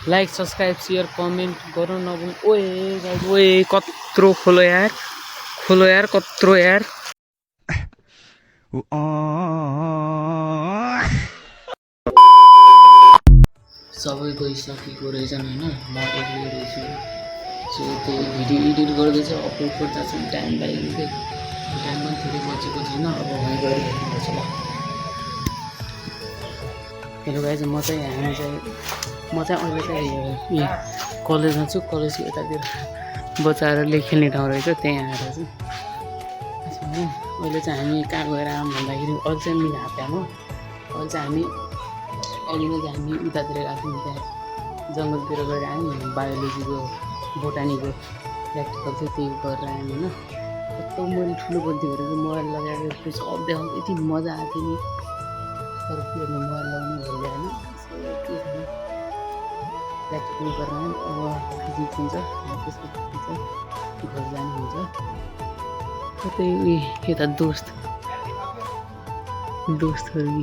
Like subscribe share comment गर्न नभुल्नु। ओए गाइस ओए कत्रो खोलो यार कत्रो यार सबै गइसकेको रहेछन् होइन, म एक्लै रहेछु। सो त्यही भिडियो एडिट गर्दैछु, अपलोड गर्दा चाहिँ टाइम लाग्यो कि टाइम पनि धेरै बचेको छैन। अब वहीँ गएर हेर्नुपर्छ ल। हेलो गाइज म चाहिँ अहिले चाहिँ कलेजमा छु। कलेजको यतातिर बच्चाहरूले खेल्ने ठाउँ रहेछ, त्यहीँ आएर चाहिँ अहिले चाहिँ हामी कहाँ गएर आऊँ भन्दाखेरि अहिले चाहिँ मेरो हाप्यामा अहिले चाहिँ हामी उतातिर गएको थियौँ, त्यहाँ जङ्गलतिर गएर आयौँ। बायोलोजीको बोटानीको प्र्याक्टिकल चाहिँ त्यही गरेर आयौँ होइन। कस्तो मैले ठुलो गल्ती गरेको, मोबाइल लगाएर सब देखाउँदा यति मजा आएको थियो नि, तर के गर्नु मोबाइल लगाउनु भइयो होइन। के छैन प्र्याक्टिकल गरेर आयौँ। अब फिजिक्स हुन्छ, त्यसपछि चाहिँ घर जानु हुन्छ। त्यही यता दोस्तहरू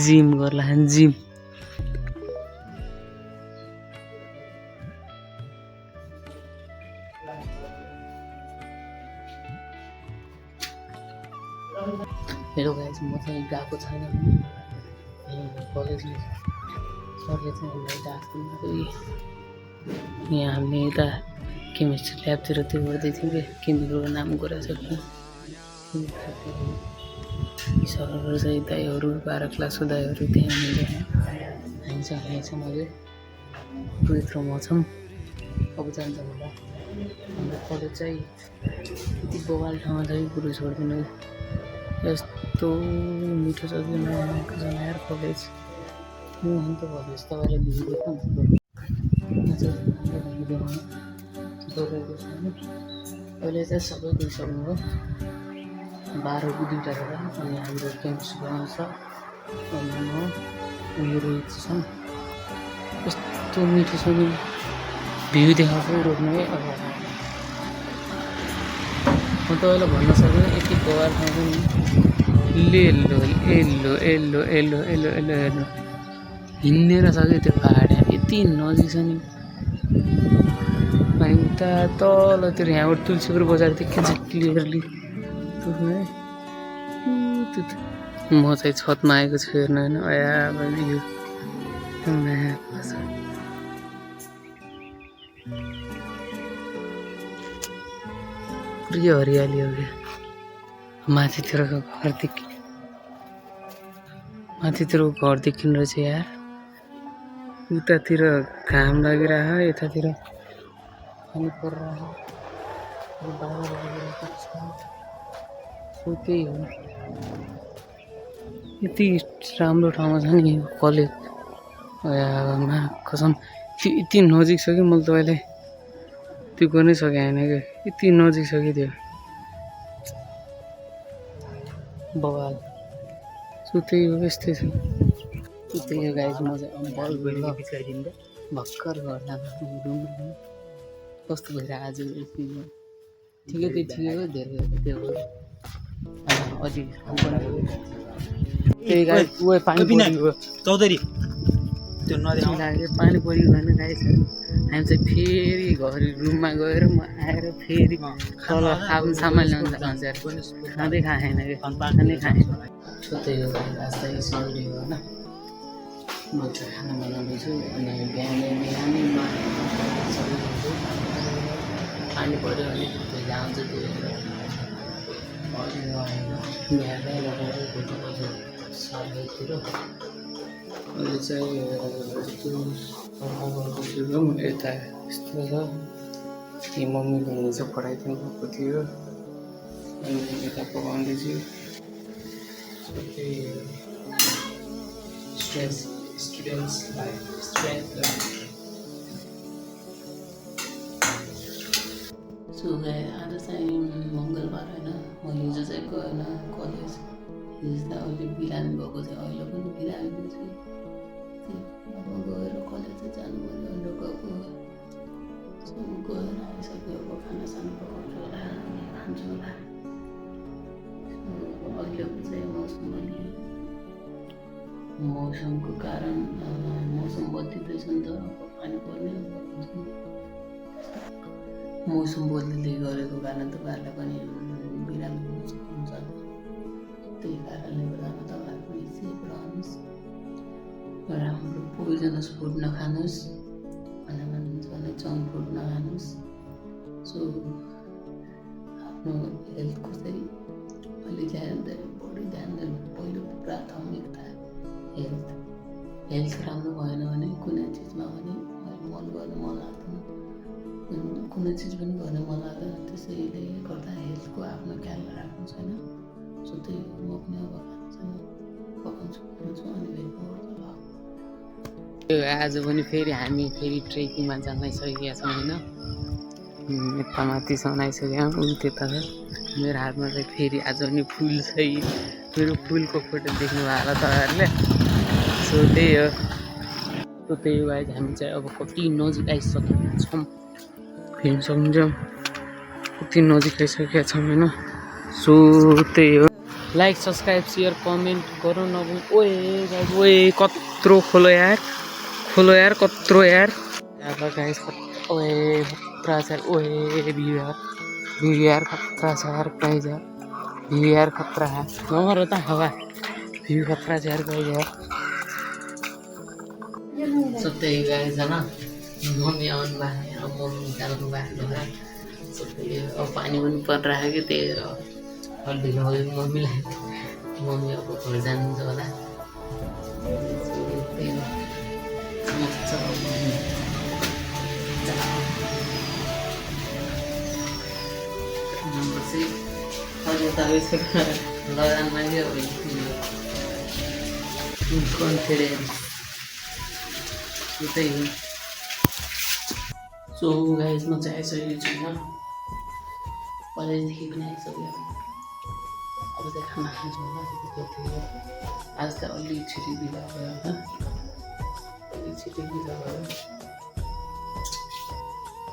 जिम गर्ला जिम। हेलो गाइस म चाहिँ गएको छैन कलेजमा। सरले चाहिँ हामीलाई डान्स दिनु। यहाँ हामीले यता केमिस्ट्री ल्याबतिर त्यो गर्दै थियौँ कि केमिकलको नाम गराएको छ कि सरहरू चाहिँ दाइहरू 12 क्लासको दाइहरू त्यहाँ हुनुहुन्छ। हामी चाहिँ यहाँसम्म अहिले रोहित र म छौँ। अब जान्छ होला। हाम्रो कलेज चाहिँ यति बवाल ठाउँमा छ कि कुरो छोड्दिनु। यस्तो मिठो छ कि नआएको छैन यार कलेज। म त भन्नुहोस् तपाईँलाई भिडियो देखाउनु गएको छैन। अहिले चाहिँ सबै गइसक्नु भयो। 12 को 2टा छ अनि हाम्रो केमिस्ट्री आउँछ अनि म उयो रोहित छौँ। यस्तो मिठो छ नि भ्यू देखाएको रोक्नु है। अब म तपाईँलाई भन्न सक्दिनँ यति बवाल ठाउँ छ नि। एल्लो हिँडेर छ कि त्यो पाहाड यति नजिक छ नि। अनि उता तलतिर यहाँबाट तुलसीपुर बजार देखिन्छ क्लियरली पुग्नु है। म चाहिँ छतमा आएको छु हेर्नु होइन। यो पुरै हरियाली हो क्या। माथितिरको घर देखिनु रहेछ यार। उतातिर घाम लागिरहेको, यतातिर पानी परिरहेको, बादल लागिरहेको छ। त्यही हो यति राम्रो ठाउँमा छ नि कलेज। मा कसम त्यो यति नजिक छ कि मैले तपाईँलाई त्यो गर्नै सकेँ होइन क्या। यति नजिक छ कि त्यो बवाल। सो त्यही हो यस्तै छ। त्यही हो गाइस म चाहिँ भर्खर घर जाँदा रुममा कस्तो भइरहेको आज ठिकै हो धेरै त्यो हो। अझै त्यही गाइस पानी पऱ्यो चौधरी त्यो नदी पानी पऱ्यो भने गाइस हामी चाहिँ फेरि घर रुममा गएर म आएर फेरि तल आफ्नो सामान ल्याउनु जान्छ। खाँदै खाएन कि खानै खाएन। त्यही हो आज त सन्डे हो होइन। म चाहिँ खाना बनाउँदैछु अनि बिहानै पानी पऱ्यो भने भिजा आउँछ त्यो बिहानै लगाएर भेटेको सालतिर। अहिले चाहिँ यता यस्तो छ कि मम्मीले हिजो पढाइदिनु भएको थियो अनि यता पकाउँदैछु। स्टुडेन्ट्स लाइफ सो आज चाहिँ मङ्गलबार होइन। म हिजो चाहिँ गएन कलेज। हिजो त अहिले बिरामी भएको थियो, अहिले पनि बिरामी छु। अब गएर कलेज चाहिँ जानु पर्यो भनेर गएको। सो गएर आइसक्यो। अब खानासाना पकाउँछु होला अनि खान्छु होला। अहिलेको चाहिँ मैले मौसमको कारण मौसम बदलिँदैछ नि त अब पानी पर्ने मौसम बदलिँदै गरेको कारण तपाईँहरूलाई पनि बिरामी हुन सक्नुहुन्छ त्यही कारणले गर्दा तपाईँहरू पनि सेफ रहनुहोस् राम्रो पोइजनस फुड नखानुहोस् भने जङ्क फुड नखानुहोस् सो आफ्नो हेल्थको चाहिँ अहिले बढी ध्यान दिनु पहिलो प्राथमिकता हेल्थ राम्रो भएन भने कुनै चिजमा पनि मन गर्न मन लाग्दैन कुनै चिज पनि गर्न मन लाग्दैन त्यसैले गर्दा हेल्थको आफ्नो ख्याल राख्नु छैन सो त्यही म पनि अब पकाउँछु अनि आज पनि फेरि हामी फेरि ट्रेकिङमा जान आइसकेका छौँ होइन यता माथिसम्म आइसक्यौँ त्यता छ मेरो हातमा चाहिँ फेरि आज पनि फुल चाहिँ मेरो फुलको फोटो देख्नु भयो होला तपाईँहरूले सो त्यही हो गाइज हामी चाहिँ अब कति नजिक आइसकेका छौँ हेर्न सक्नुहुन्छ कति नजिक आइसकेका छौँ होइन सो त्यही हो लाइक सब्सक्राइब सेयर कमेन्ट गरौँ नभए ओए कत्रो खोलो यार कत्रो यार अब गाइस ओए खतरा छ ओए भ्यू यार खतरा छ यार गाइस भ्यू यार खतरा है नगरो त हवा भ्यू खतरा छ यार गाइस यार सत्य गाइस है ना मम्मी आउनु भएको मम्मी निकाल्नु भएको होला सबै अब पानी पनि परिरहेको कि त्यही भएर अलि ढिलो भयो मम्मीलाई मम्मी अब घर जानुहुन्छ होला हजुर तपाईँको लगानमा कन्फिडेन्स त्यही हो सो गाइस म चाहिँ आइसकेको छैन कलेजदेखि पनि आइसक्यो अब चाहिँ खाना खान्छु होला आज त अलि छिटो बिदा भयो होइन अलि छिटो बिदा भयो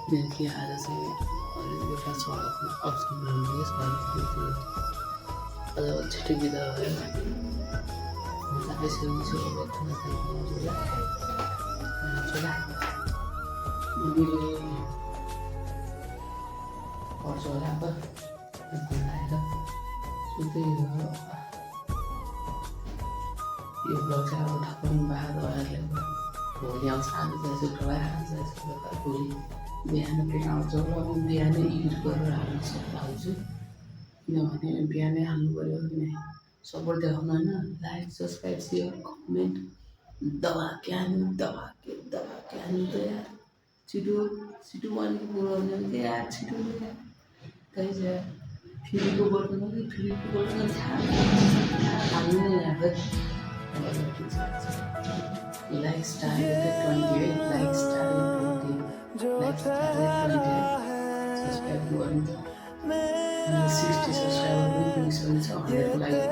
किनकि आज चाहिँ अलिक बेला सडकमा अप्सन रहनु आज छिटो बिदा भयो म चाहिँ आइसकेको छु अब खाना खान्छु होला पर्छ होला अब आएर सुत्दै यो ब्लग चाहिँ अब ठक्कै बाह्र भइहाल्यो भोलि आउँछ आज चाहिँ शुक्रबार आज भोलि बिहान फेरि आउँछ र म बिहानै एडिट गरेर हाल्छु किनभने बिहानै हाल्नु पऱ्यो किन सपोर्ट देखाउनु होइन लाइक सब्सक्राइब सेयर कमेन्ट दबा के हाल्नु त यार छिटो भनेको कुरो हुने कि यार छिटो कहीँ चाहिँ फेरिको बटन कि फेरिको बटन हाल्नु नै यहाँ like star 28 like star 20 subscribe गर्नु 60 सब्सक्राइबर पनि पुगिसकेको छ 100 को लागि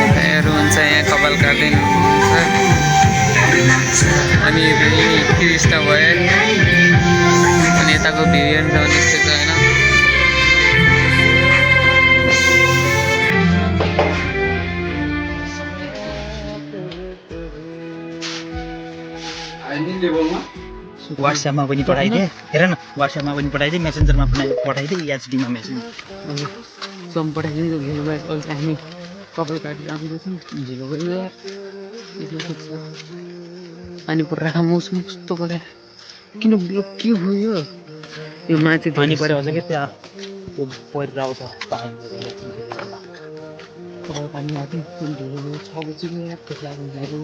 सेयर हुन्छ यहाँ कपाल काट्दैन अनि टिस्ट भयो अनि यताको भ्यू हेर्नु निस्केको छ होइन व्हाट्सएपमा पनि पठाइदिए हेर न व्हाट्सएपमा पनि पठाइदिए मेसेन्जरमा पनि पठाइदिए एचडीमा मेसेज सम पठाइदिनु ढिलो भयो अहिले हामी कपाल काटेर आउँदैछौँ ढिलो भयो पानी परेर मौसम कस्तो गरे किन के भयो यो माथि पानी परे अझ के त्यहाँ परेर आउँछ पानी आएको ढिलो भयो 6 बजी गयो लाग्नु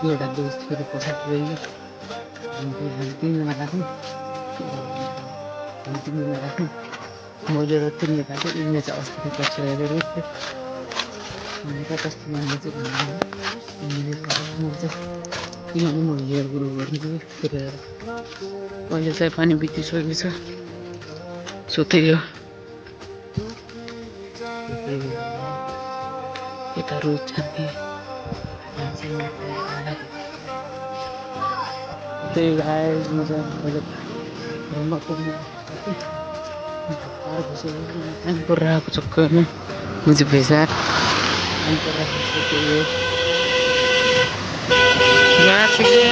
एउटा दोस्त फेरि पछाडि गयो तिमीलाई राख्नु मैले र तिमीले काट्यो यिनीले चाहिँ अस्ति पछि हेरेर कस्तो मान्छे चाहिँ किनभने म हेयर ग्रो गर्नु अहिले चाहिँ पानी बितिसकेको छ सो त्यही हो baru capek langsung itu guys masa balik rumah aku tapi baru sih hampir aku suka nih muzik besar hampir aku suka ya sih